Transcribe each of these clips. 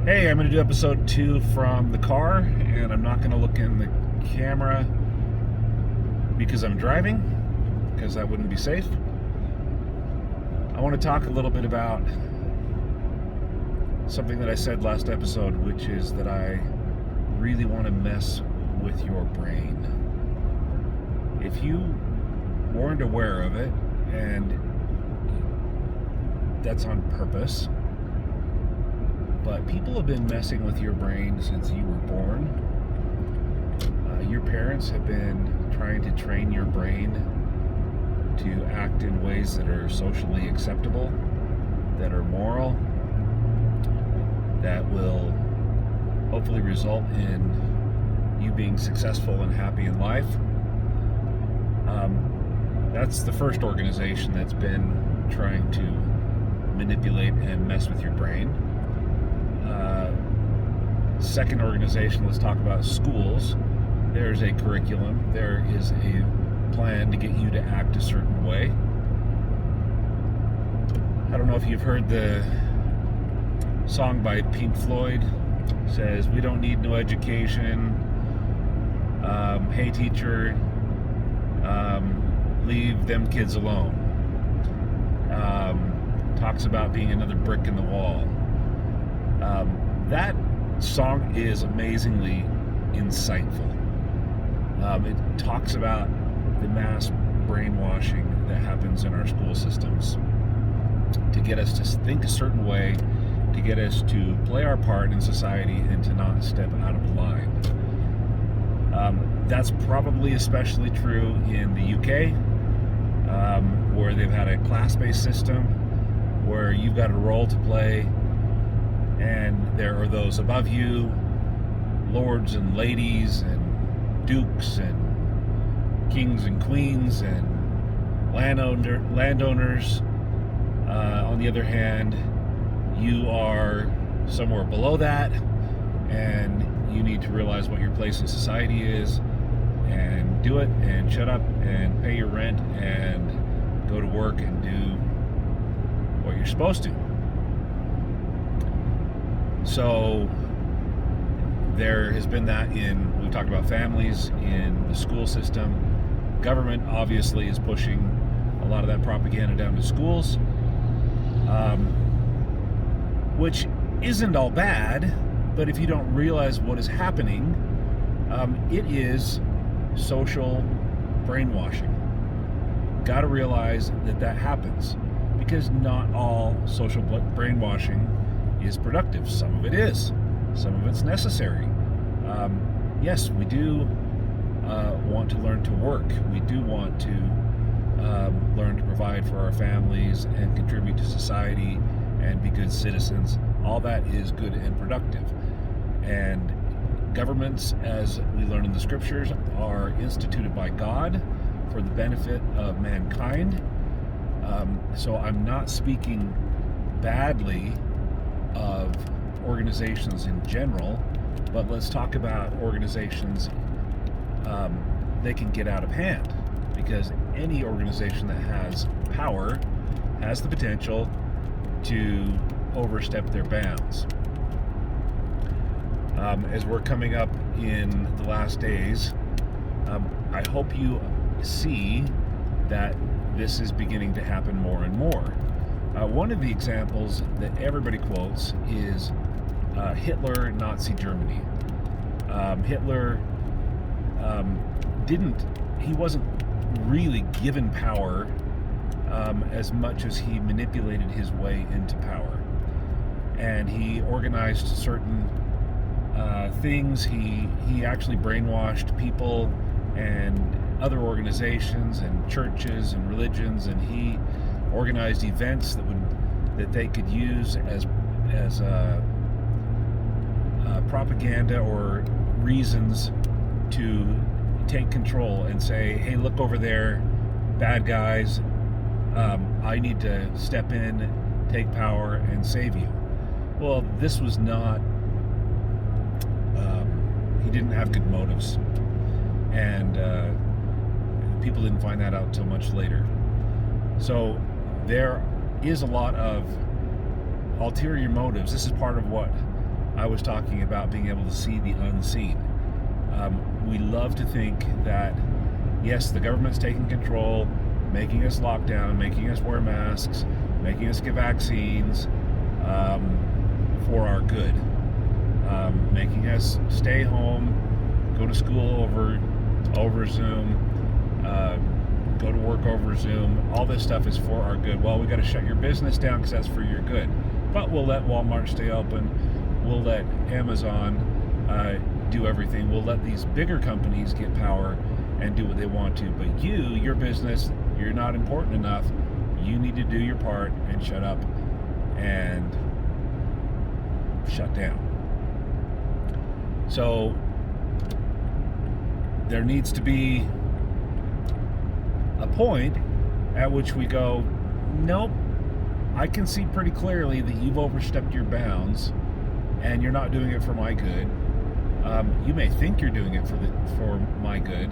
Hey, I'm going to do episode 2 from the car, and I'm not going to look in the camera because I'm driving, because that wouldn't be safe. I want to talk a little bit about something that I said last episode, which is that I really want to mess with your brain. If you weren't aware of it, and that's on purpose, but people have been messing with your brain since you were born. Your parents have been trying to train your brain to act in ways that are socially acceptable, that are moral, that will hopefully result in you being successful and happy in life. That's the first organization that's been trying to manipulate and mess with your brain. Second organization, let's talk about schools. There's a curriculum. There is a plan to get you to act a certain way. I don't know if you've heard the song by Pink Floyd. It says, "We don't need no education. Hey teacher, leave them kids alone." Talks about being another brick in the wall. That song is amazingly insightful. It talks about the mass brainwashing that happens in our school systems to get us to think a certain way, to get us to play our part in society and to not step out of line. That's probably especially true in the UK, where they've had a class-based system where you've got a role to play, and there are those above you, lords and ladies and dukes and kings and queens and landowners. On the other hand, you are somewhere below that, and you need to realize what your place in society is and do it and shut up and pay your rent and go to work and do what you're supposed to. So there has been that we've talked about families, in the school system. Government obviously is pushing a lot of that propaganda down to schools, which isn't all bad, but if you don't realize what is happening, it is social brainwashing. Got to realize that happens, because not all social brainwashing is productive. Some of it is. Some of it's necessary. Yes, we do want to learn to work. We do want to learn to provide for our families and contribute to society and be good citizens. All that is good and productive. And governments, as we learn in the scriptures, are instituted by God for the benefit of mankind. So I'm not speaking badly of organizations in general, but let's talk about organizations. They can get out of hand, because any organization that has power has the potential to overstep their bounds. As we're coming up in the last days, I hope you see that this is beginning to happen more and more. One of the examples that everybody quotes is Hitler, Nazi Germany. Hitler he wasn't really given power as much as he manipulated his way into power. And he organized certain things. He actually brainwashed people and other organizations and churches and religions, and he organized events that they could use as propaganda or reasons to take control and say, hey, look over there, bad guys, I need to step in, take power, and save you. Well, this was not, he didn't have good motives, and people didn't find that out till much later. So there is a lot of ulterior motives. This is part of what I was talking about being able to see the unseen. We love to think that, yes, the government's taking control, making us lock down, making us wear masks, making us get vaccines for our good, making us stay home, go to school over Zoom, go to work over Zoom. All this stuff is for our good. Well, we got to shut your business down because that's for your good. But we'll let Walmart stay open. We'll let Amazon do everything. We'll let these bigger companies get power and do what they want to. But your business, you're not important enough. You need to do your part and shut up and shut down. So there needs to be a point at which we go, nope, I can see pretty clearly that you've overstepped your bounds and you're not doing it for my good. You may think you're doing it for my good.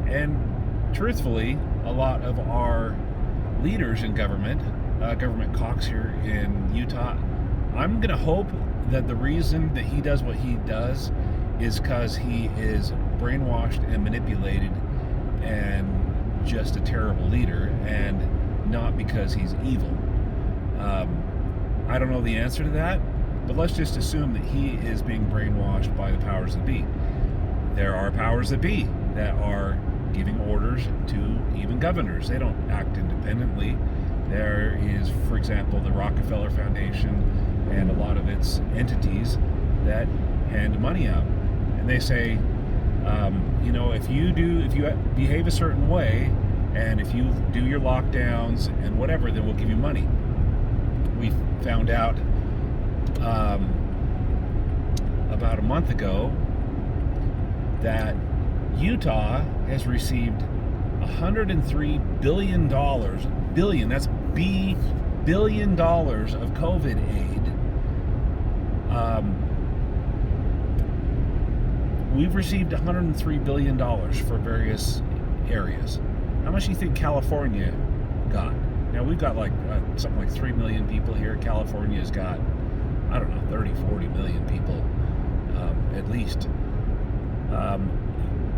And truthfully, a lot of our leaders in government Cox here in Utah, I'm going to hope that the reason that he does what he does is because he is brainwashed and manipulated and just a terrible leader, and not because he's evil. I don't know the answer to that, but let's just assume that he is being brainwashed by the powers that be. There are powers that be that are giving orders to even governors. They don't act independently. There is, for example, the Rockefeller Foundation and a lot of its entities that hand money out. And they say, if you behave a certain way, and if you do your lockdowns and whatever, then we'll give you money. We found out about a month ago that Utah has received $103 billion, that's billion dollars of COVID aid. We've received $103 billion for various areas. How much do you think California got? Now, we've got something like 3 million people here. California's got, 30, 40 million people, at least.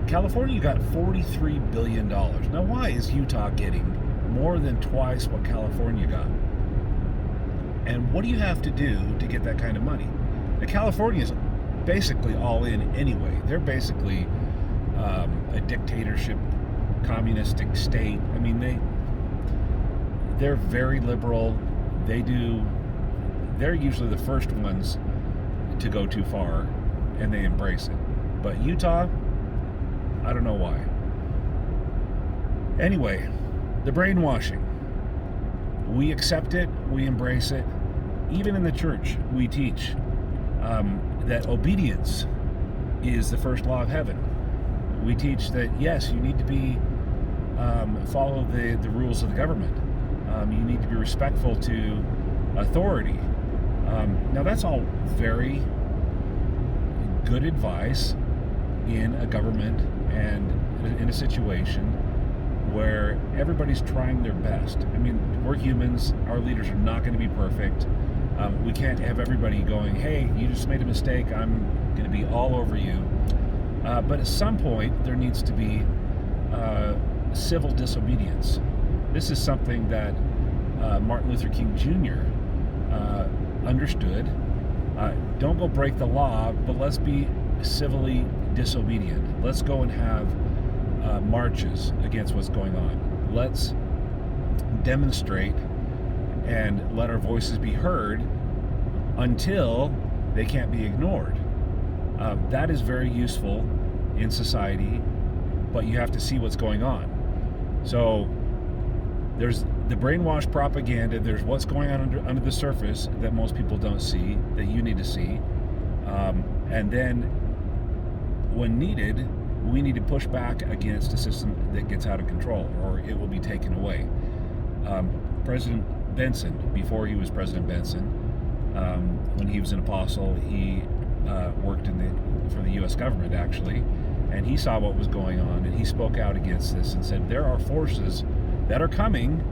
California got $43 billion. Now, why is Utah getting more than twice what California got? And what do you have to do to get that kind of money? Now, California's basically all in anyway. They're basically a dictatorship, communistic state. I mean, they're very liberal. They're usually the first ones to go too far, and they embrace it. But Utah, I don't know why. Anyway, the brainwashing. We accept it, we embrace it. Even in the church, we teach that obedience is the first law of heaven. We teach that, yes, you need to follow the rules of the government. You need to be respectful to authority. Now, that's all very good advice in a government and in a situation where everybody's trying their best. I mean, we're humans. Our leaders are not going to be perfect. We can't have everybody going, hey, you just made a mistake, I'm going to be all over you. But at some point, there needs to be civil disobedience. This is something that Martin Luther King Jr. Understood. Don't go break the law, but let's be civilly disobedient. Let's go and have marches against what's going on. Let's demonstrate and let our voices be heard until they can't be ignored. That is very useful in society, but you have to see what's going on. So there's the brainwashed propaganda, there's what's going on under the surface that most people don't see, that you need to see. And then when needed, we need to push back against a system that gets out of control, or it will be taken away. President Benson, before he was President Benson, when he was an apostle, he worked for the U.S. government, actually, and he saw what was going on, and he spoke out against this and said, there are forces that are coming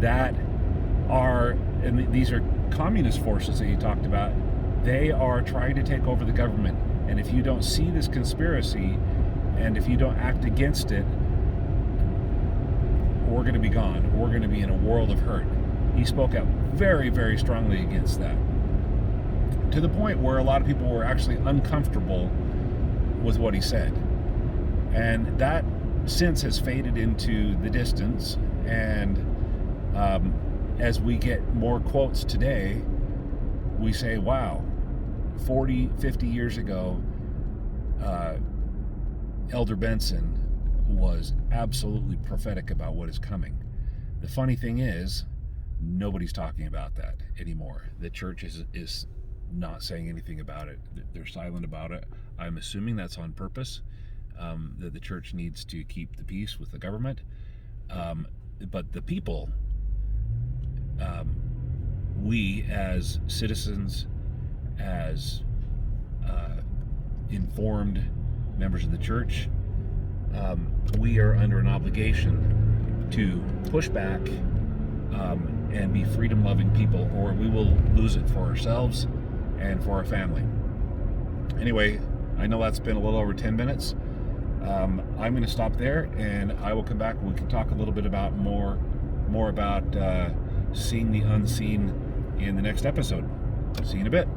that are, and these are communist forces that he talked about, They are trying to take over the government. And if you don't see this conspiracy, and if you don't act against it, we're going to be gone. We're going to be in a world of hurt. He spoke out very, very strongly against that, to the point where a lot of people were actually uncomfortable with what he said. And that since has faded into the distance. And as we get more quotes today, we say, wow, 40, 50 years ago, Elder Benson was absolutely prophetic about what is coming. The funny thing is, nobody's talking about that anymore. The church is not saying anything about it. They're silent about it. I'm assuming that's on purpose, that the church needs to keep the peace with the government. But the people, we as citizens, as informed members of the church, we are under an obligation to push back and be freedom-loving people, or we will lose it for ourselves and for our family. Anyway, I know that's been a little over 10 minutes. I'm going to stop there, and I will come back. We can talk a little bit about more about seeing the unseen in the next episode. See you in a bit.